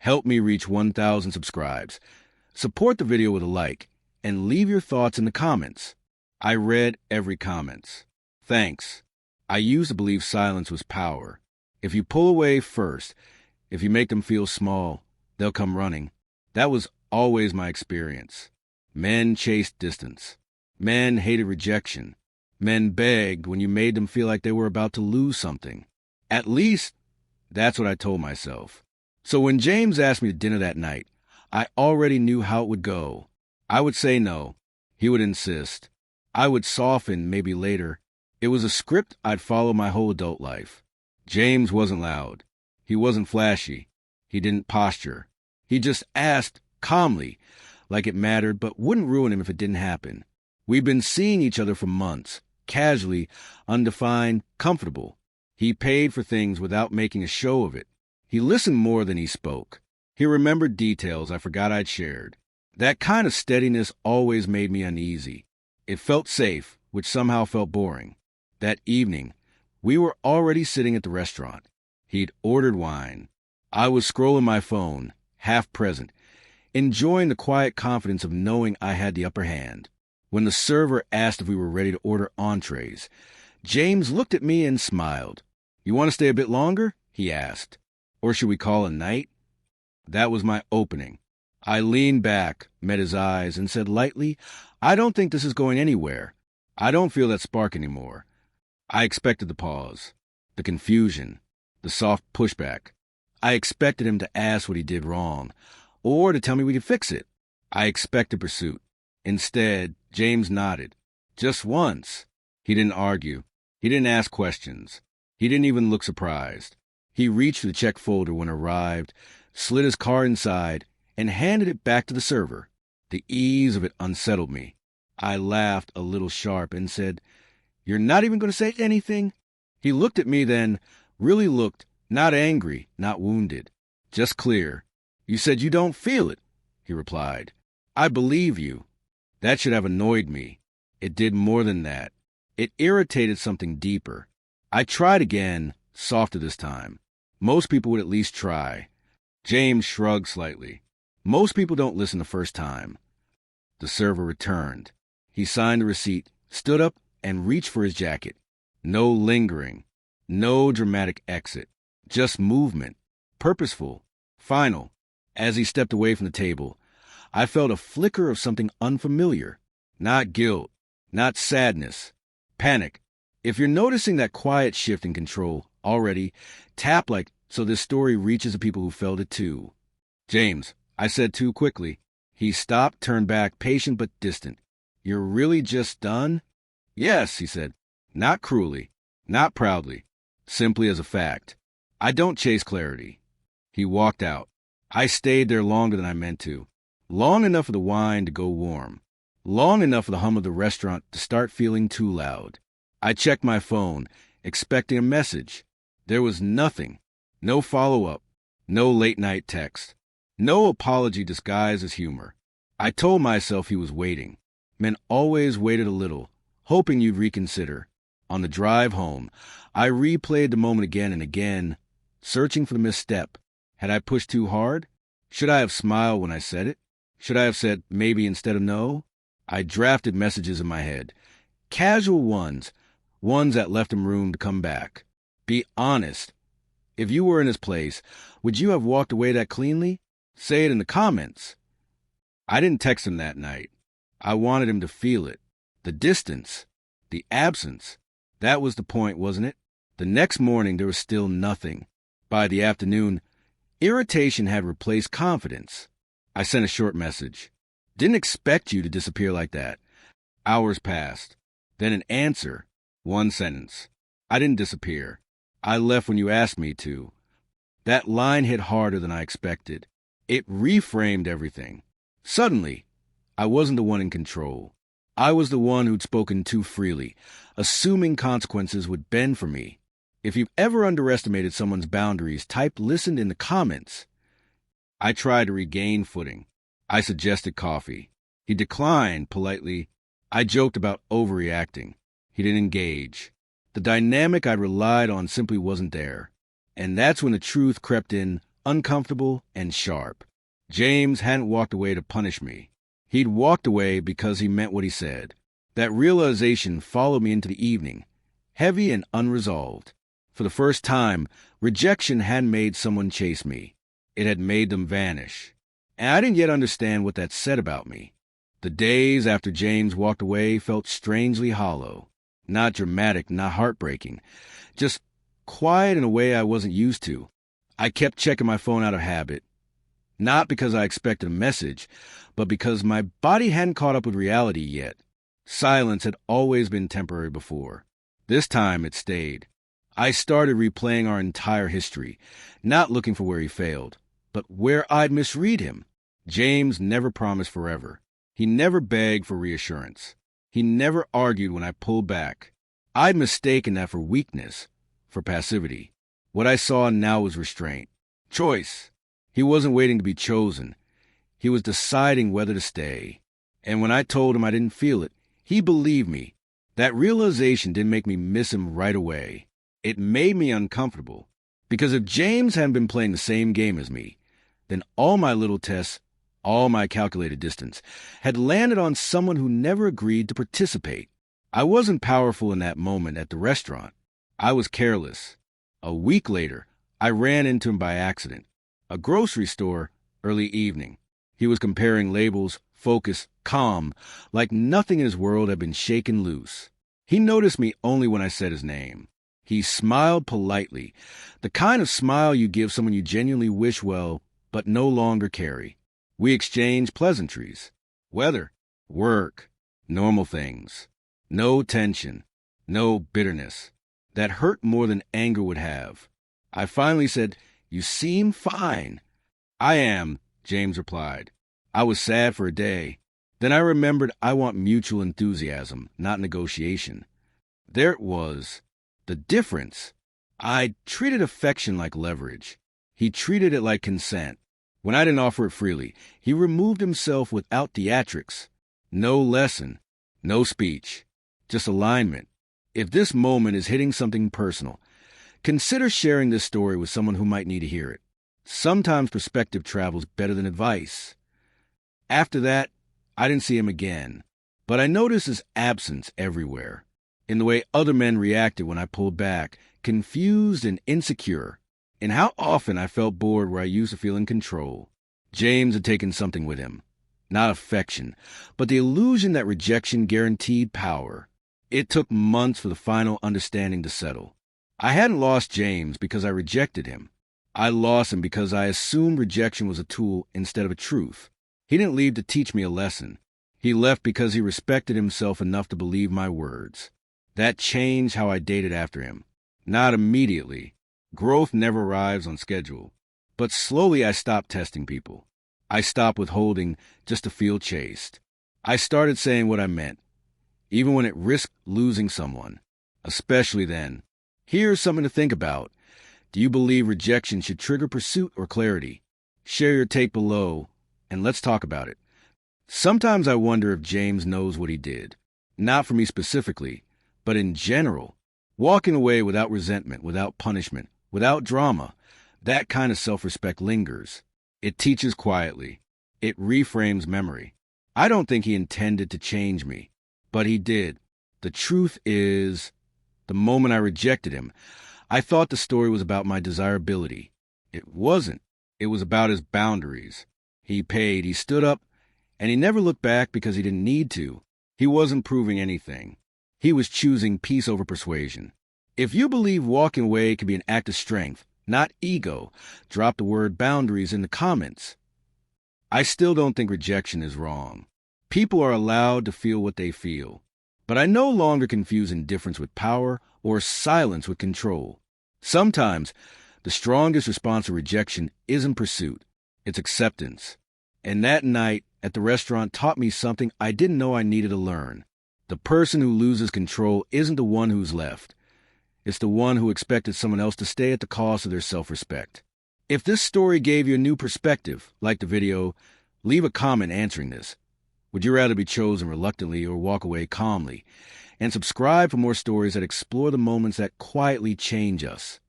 Help me reach 1,000 subscribes. Support the video with a like, and leave your thoughts in the comments. I read every comment. Thanks. I used to believe silence was power. If you pull away first, if you make them feel small, they'll come running. That was always my experience. Men chased distance. Men hated rejection. Men begged when you made them feel like they were about to lose something. At least, that's what I told myself. So when James asked me to dinner that night, I already knew how it would go. I would say no. He would insist. I would soften maybe later. It was a script I'd follow my whole adult life. James wasn't loud. He wasn't flashy. He didn't posture. He just asked calmly, like it mattered, but wouldn't ruin him if it didn't happen. We'd been seeing each other for months, casually, undefined, comfortable. He paid for things without making a show of it. He listened more than he spoke. He remembered details I forgot I'd shared. That kind of steadiness always made me uneasy. It felt safe, which somehow felt boring. That evening, we were already sitting at the restaurant. He'd ordered wine. I was scrolling my phone, half present, enjoying the quiet confidence of knowing I had the upper hand. When the server asked if we were ready to order entrees, James looked at me and smiled. "You want to stay a bit longer?" he asked. "Or should we call a night?" That was my opening. I leaned back, met his eyes, and said lightly, "I don't think this is going anywhere. I don't feel that spark anymore." I expected the pause, the confusion, the soft pushback. I expected him to ask what he did wrong, or to tell me we could fix it. I expected pursuit. Instead, James nodded. Just once. He didn't argue. He didn't ask questions. He didn't even look surprised. He reached for the check folder when it arrived, slid his card inside, and handed it back to the server. The ease of it unsettled me. I laughed a little sharp and said, "You're not even going to say anything?" He looked at me then, really looked, not angry, not wounded, just clear. "You said you don't feel it," he replied. "I believe you." That should have annoyed me. It did more than that. It irritated something deeper. I tried again, softer this time. Most people would at least try. James shrugged slightly. Most people don't listen the first time. The server returned. He signed the receipt, stood up, and reached for his jacket. No lingering. No dramatic exit. Just movement. Purposeful. Final. As he stepped away from the table, I felt a flicker of something unfamiliar. Not guilt. Not sadness. Panic. If you're noticing that quiet shift in control already, tap like so this story reaches the people who felt it too. "James," I said too quickly. He stopped, turned back, patient but distant. "You're really just done?" "Yes," he said. Not cruelly, not proudly, simply as a fact. "I don't chase clarity." He walked out. I stayed there longer than I meant to. Long enough for the wine to go warm. Long enough for the hum of the restaurant to start feeling too loud. I checked my phone, expecting a message. There was nothing. No follow-up. No late-night text. No apology disguised as humor. I told myself he was waiting. Men always waited a little, hoping you'd reconsider. On the drive home, I replayed the moment again and again, searching for the misstep. Had I pushed too hard? Should I have smiled when I said it? Should I have said maybe instead of no? I drafted messages in my head. Casual ones that left him room to come back. Be honest. If you were in his place, would you have walked away that cleanly? Say it in the comments. I didn't text him that night. I wanted him to feel it. The distance. The absence. That was the point, wasn't it? The next morning, there was still nothing. By the afternoon, irritation had replaced confidence. I sent a short message. "Didn't expect you to disappear like that." Hours passed. Then an answer. One sentence. "I didn't disappear. I left when you asked me to." That line hit harder than I expected. It reframed everything. Suddenly, I wasn't the one in control. I was the one who'd spoken too freely, assuming consequences would bend for me. If you've ever underestimated someone's boundaries, type "listened" in the comments. I tried to regain footing. I suggested coffee. He declined politely. I joked about overreacting. He didn't engage. The dynamic I'd relied on simply wasn't there. And that's when the truth crept in uncomfortable and sharp. James hadn't walked away to punish me. He'd walked away because he meant what he said. That realization followed me into the evening, heavy and unresolved. For the first time, rejection hadn't made someone chase me. It had made them vanish. And I didn't yet understand what that said about me. The days after James walked away felt strangely hollow. Not dramatic, not heartbreaking. Just quiet in a way I wasn't used to. I kept checking my phone out of habit. Not because I expected a message, but because my body hadn't caught up with reality yet. Silence had always been temporary before. This time it stayed. I started replaying our entire history, not looking for where he failed, but where I'd misread him. James never promised forever. He never begged for reassurance. He never argued when I pulled back. I'd mistaken that for weakness, for passivity. What I saw now was restraint. Choice. He wasn't waiting to be chosen. He was deciding whether to stay. And when I told him I didn't feel it, he believed me. That realization didn't make me miss him right away. It made me uncomfortable. Because if James hadn't been playing the same game as me, then all my little tests, all my calculated distance, had landed on someone who never agreed to participate. I wasn't powerful in that moment at the restaurant. I was careless. A week later, I ran into him by accident. A grocery store, early evening. He was comparing labels, focused, calm, like nothing in his world had been shaken loose. He noticed me only when I said his name. He smiled politely, the kind of smile you give someone you genuinely wish well, but no longer carry. We exchanged pleasantries. Weather, work, normal things. No tension, no bitterness. That hurt more than anger would have. I finally said, "You seem fine." "I am," James replied. I was sad for a day. Then I remembered I want mutual enthusiasm, not negotiation. There it was. The difference. I treated affection like leverage. He treated it like consent. When I didn't offer it freely, he removed himself without theatrics. No lesson, no speech, just alignment. If this moment is hitting something personal, consider sharing this story with someone who might need to hear it. Sometimes perspective travels better than advice. After that, I didn't see him again, but I noticed his absence everywhere. In the way other men reacted when I pulled back, confused and insecure, and how often I felt bored where I used to feel in control. James had taken something with him. Not affection, but the illusion that rejection guaranteed power. It took months for the final understanding to settle. I hadn't lost James because I rejected him. I lost him because I assumed rejection was a tool instead of a truth. He didn't leave to teach me a lesson. He left because he respected himself enough to believe my words. That changed how I dated after him. Not immediately. Growth never arrives on schedule. But slowly I stopped testing people. I stopped withholding just to feel chased. I started saying what I meant, even when it risked losing someone. Especially then. Here's something to think about. Do you believe rejection should trigger pursuit or clarity? Share your take below, and let's talk about it. Sometimes I wonder if James knows what he did. Not for me specifically, but in general. Walking away without resentment, without punishment, without drama, that kind of self-respect lingers. It teaches quietly. It reframes memory. I don't think he intended to change me, but he did. The truth is, the moment I rejected him, I thought the story was about my desirability. It wasn't. It was about his boundaries. He paid, he stood up, and he never looked back because he didn't need to. He wasn't proving anything. He was choosing peace over persuasion. If you believe walking away can be an act of strength, not ego, drop the word boundaries in the comments. I still don't think rejection is wrong. People are allowed to feel what they feel. But I no longer confuse indifference with power or silence with control. Sometimes, the strongest response to rejection isn't pursuit, it's acceptance. And that night at the restaurant taught me something I didn't know I needed to learn. The person who loses control isn't the one who's left. It's the one who expected someone else to stay at the cost of their self-respect. If this story gave you a new perspective, like the video, leave a comment answering this. Would you rather be chosen reluctantly or walk away calmly? And subscribe for more stories that explore the moments that quietly change us.